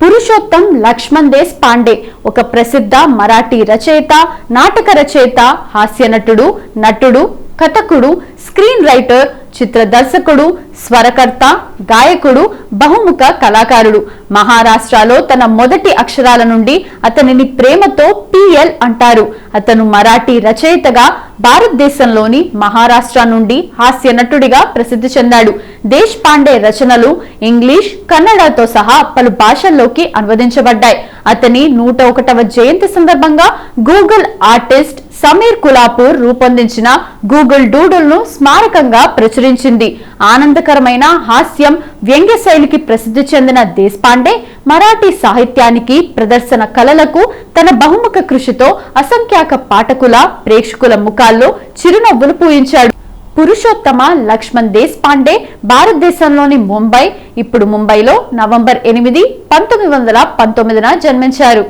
పురుషోత్తం లక్ష్మణ్ దేశ్ పాండే ఒక ప్రసిద్ధ మరాఠీ రచయిత, నాటక రచయిత, హాస్య నటుడు, కథకుడు, స్క్రీన్ రైటర్, చిత్ర దర్శకుడు, స్వరకర్త, గాయకుడు, బహుముఖ కళాకారుడు. మహారాష్ట్రలో తన మొదటి అక్షరాల నుండి అతనిని ప్రేమతో పిఎల్ అంటారు. అతను మరాఠీ రచయితగా భారతదేశంలోని మహారాష్ట్ర నుండి హాస్య నటుడిగా ప్రసిద్ధి చెందాడు. దేశ్ పాండే రచనలు ఇంగ్లీష్, కన్నడతో సహా పలు భాషల్లోకి అనువదించబడ్డాయి. అతని 101వ జయంతి సందర్భంగా గూగుల్ ఆర్టిస్ట్ సమీర్ కులాపూర్ రూపొందించిన గూగుల్ డూడుల్ ను స్మారకంగా ప్రచురించింది. ఆనందకరమైన హాస్యం, వ్యంగ్య శైలికి ప్రసిద్ధి చెందిన దేశ్ పాండే మరాఠీ సాహిత్యానికి, ప్రదర్శన కళలకు తన బహుముఖ కృషితో అసంఖ్యాక పాఠకుల, ప్రేక్షకుల ముఖాల్లో చిరునవ్వులు పూయించాడు. పురుషోత్తమ లక్ష్మణ్ దేశ్ పాండే భారతదేశంలోని ముంబై, ఇప్పుడు ముంబైలో నవంబర్ 8, 1919 జన్మించారు.